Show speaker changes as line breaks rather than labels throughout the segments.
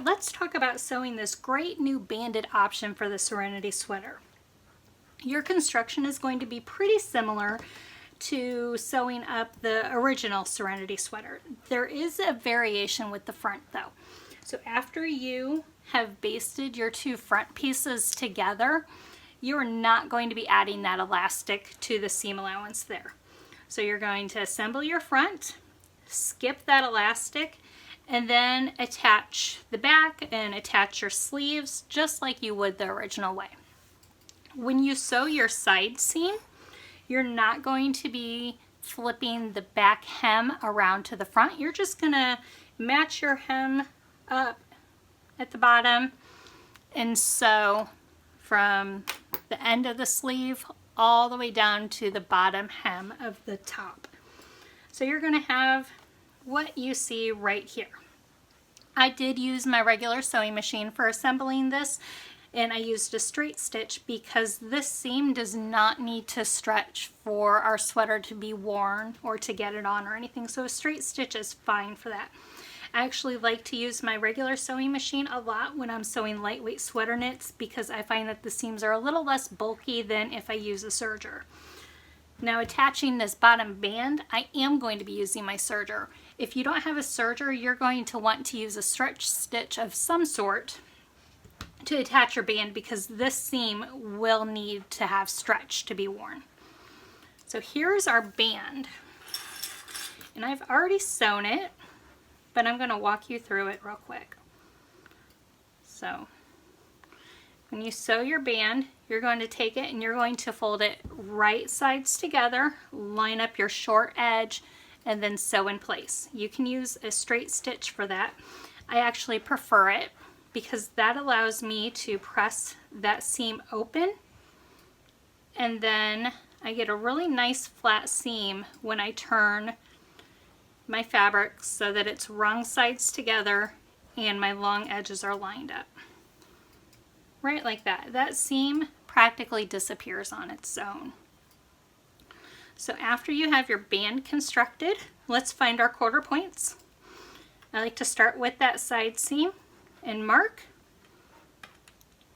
let's talk about sewing this great new banded option for the Serenity Sweater. Your construction is going to be pretty similar to sewing up the original Serenity Sweater. There is a variation with the front though. So after you have basted your two front pieces together, you're not going to be adding that elastic to the seam allowance there. So you're going to assemble your front, skip that elastic, and then attach the back and attach your sleeves just like you would the original way. When you sew your side seam, you're not going to be flipping the back hem around to the front. You're just gonna match your hem up at the bottom and sew from the end of the sleeve all the way down to the bottom hem of the top. So you're gonna have what you see right here. I did use my regular sewing machine for assembling this, and I used a straight stitch because this seam does not need to stretch for our sweater to be worn or to get it on or anything, so a straight stitch is fine for that. I actually like to use my regular sewing machine a lot when I'm sewing lightweight sweater knits because I find that the seams are a little less bulky than if I use a serger. Now attaching this bottom band, I am going to be using my serger. If you don't have a serger, you're going to want to use a stretch stitch of some sort to attach your band because this seam will need to have stretch to be worn. So here's our band, and I've already sewn it, but I'm going to walk you through it real quick. So when you sew your band, you're going to take it and you're going to fold it right sides together, line up your short edge, and then sew in place. You can use a straight stitch for that. I actually prefer it because that allows me to press that seam open, and then I get a really nice flat seam when I turn my fabric so that it's wrong sides together and my long edges are lined up. Right like that. That seam practically disappears on its own. So after you have your band constructed, let's find our quarter points. I like to start with that side seam and mark,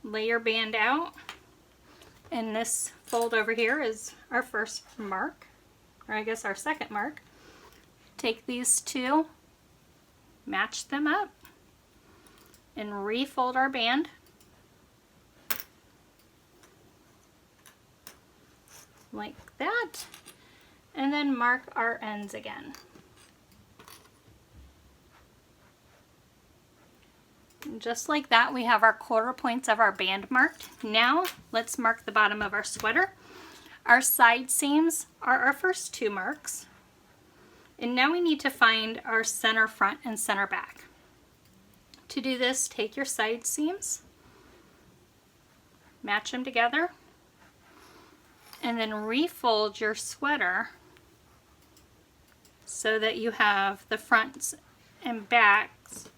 lay your band out, and this fold over here is our first mark, or I guess our second mark. Take these two, match them up, and refold our band. Like that, and then mark our ends again. And just like that, we have our quarter points of our band marked. Now let's mark the bottom of our sweater. Our side seams are our first two marks, and now we need to find our center front and center back. To do this, take your side seams, match them together, and then refold your sweater so that you have the fronts and backs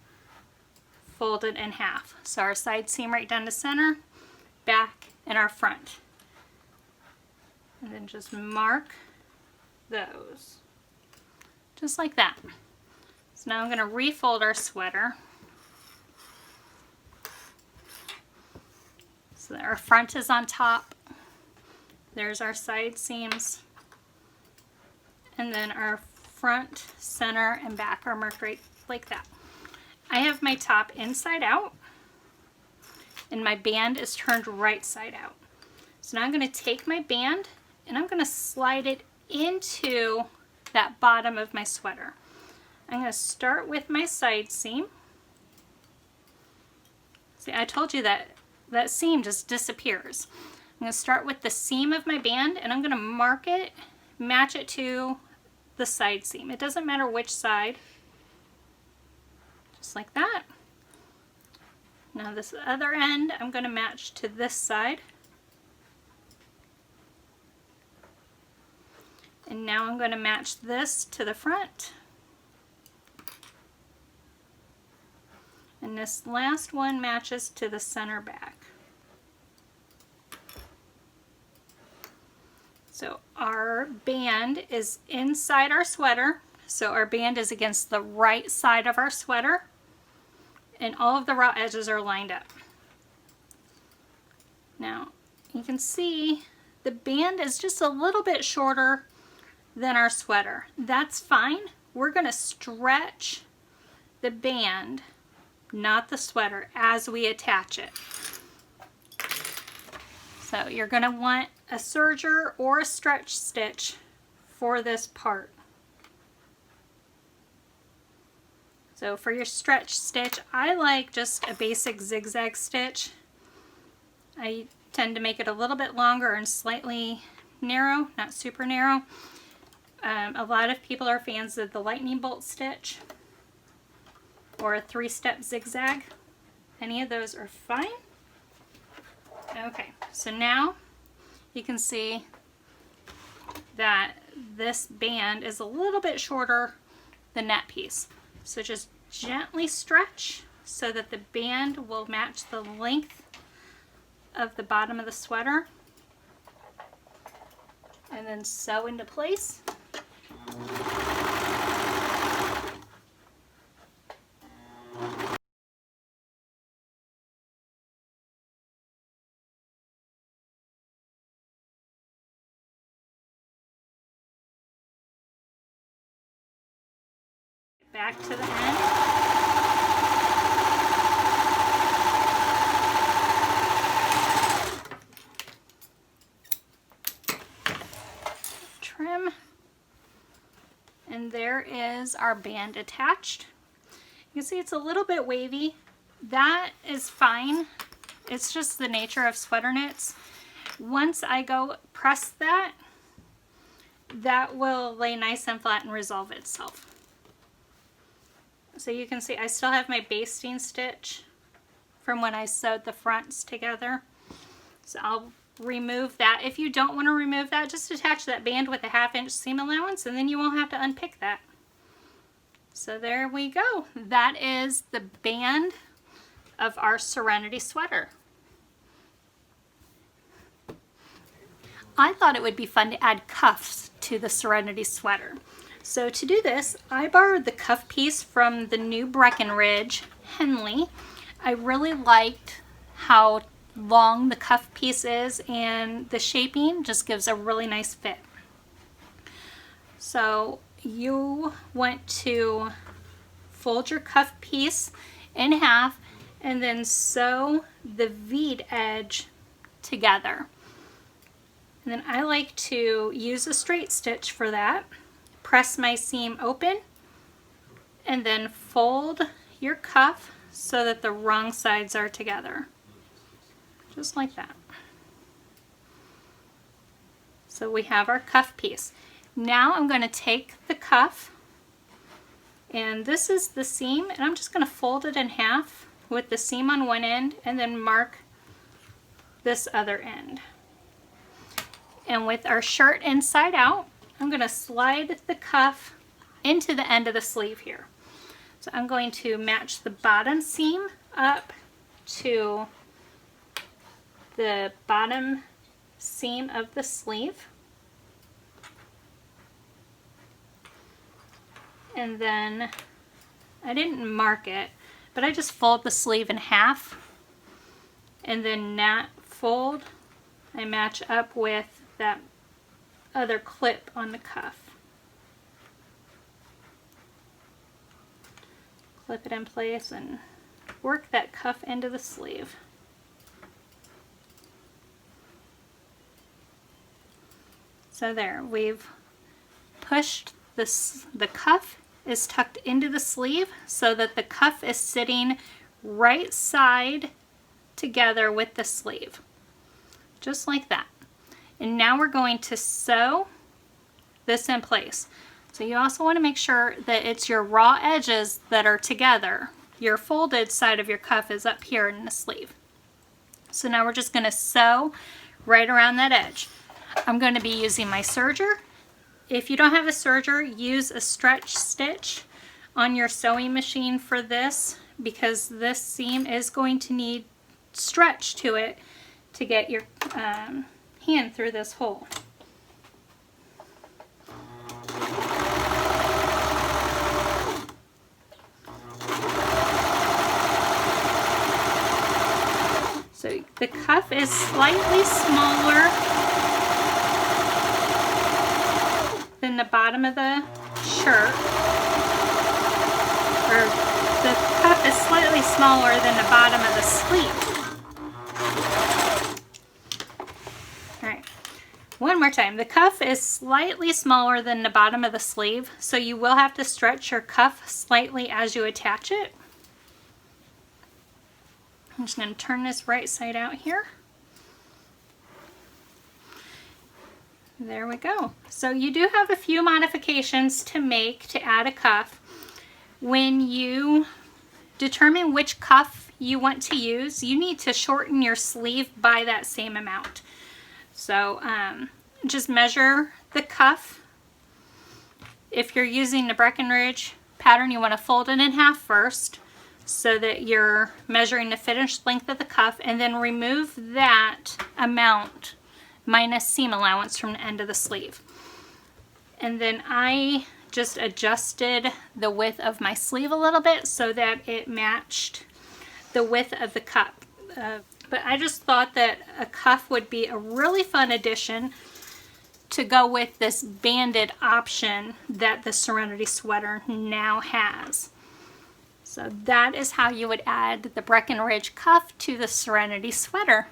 folded in half. So our side seam right down to center, back, and our front. And then just mark those. Just like that. So now I'm going to refold our sweater so that our front is on top. There's our side seams, and then our front, center, and back are marked right like that. I have my top inside out, and my band is turned right side out. So now I'm going to take my band, and I'm going to slide it into that bottom of my sweater. I'm going to start with my side seam. See, I told you that that seam just disappears. I'm going to start with the seam of my band, and I'm going to mark it, match it to the side seam. It doesn't matter which side. Just like that. Now this other end I'm going to match to this side. And now I'm going to match this to the front. And this last one matches to the center back. So our band is inside our sweater. So our band is against the right side of our sweater. and all of the raw edges are lined up. Now you can see the band is just a little bit shorter than our sweater. That's fine. We're going to stretch the band, not the sweater, as we attach it. So you're going to want a serger or a stretch stitch for this part. So for your stretch stitch, I like just a basic zigzag stitch. I tend to make it a little bit longer and slightly narrow, not super narrow. A lot of people are fans of the lightning bolt stitch or a 3-step zigzag. Any of those are fine. Okay, so now you can see that this band is a little bit shorter than that piece. So just gently stretch so that the band will match the length of the bottom of the sweater, and then sew into place. Back to the end. Trim. And there is our band attached. You can see it's a little bit wavy. That is fine. It's just the nature of sweater knits. Once I go press that, that will lay nice and flat and resolve itself. So you can see I still have my basting stitch from when I sewed the fronts together. So I'll remove that. If you don't want to remove that, just attach that band with a 1/2 inch seam allowance and then you won't have to unpick that. So there we go. That is the band of our Serenity sweater. I thought it would be fun to add cuffs to the Serenity sweater. So to do this, I borrowed the cuff piece from the new Breckenridge Henley. I really liked how long the cuff piece is, and the shaping just gives a really nice fit. So you want to fold your cuff piece in half and then sew the V'd edge together. And then I like to use a straight stitch for that. Press my seam open and then fold your cuff so that the wrong sides are together. Just like that. So we have our cuff piece. Now I'm going to take the cuff, and this is the seam, and I'm just going to fold it in half with the seam on one end and then mark this other end. And with our shirt inside out, I'm going to slide the cuff into the end of the sleeve here. So I'm going to match the bottom seam up to the bottom seam of the sleeve. And then I didn't mark it, but I just fold the sleeve in half, and then that fold I match up with that other clip on the cuff. Clip it in place and work that cuff into the sleeve. So there, we've pushed this, the cuff is tucked into the sleeve so that the cuff is sitting right side together with the sleeve. Just like that. And now we're going to sew this in place. So you also want to make sure that it's your raw edges that are together. Your folded side of your cuff is up here in the sleeve. So now we're just going to sew right around that edge. I'm going to be using my serger. If you don't have a serger, use a stretch stitch on your sewing machine for this, because this seam is going to need stretch to it to get your hand through this hole. the cuff is slightly smaller than the bottom of the shirt, or the cuff is slightly smaller than the bottom of the sleeve. All right, one more time. The cuff is slightly smaller than the bottom of the sleeve, so you will have to stretch your cuff slightly as you attach it. I'm just going to turn this right side out here. There we go. So you do have a few modifications to make to add a cuff. When you determine which cuff you want to use, you need to shorten your sleeve by that same amount. So just measure the cuff. If you're using the Breckenridge pattern, you want to fold it in half first so that you're measuring the finished length of the cuff, and then remove that amount minus seam allowance from the end of the sleeve. And then I just adjusted the width of my sleeve a little bit so that it matched the width of the cuff. But I just thought that a cuff would be a really fun addition to go with this banded option that the Serenity Sweater now has. So that is how you would add the Breckenridge cuff to the Serenity Sweater.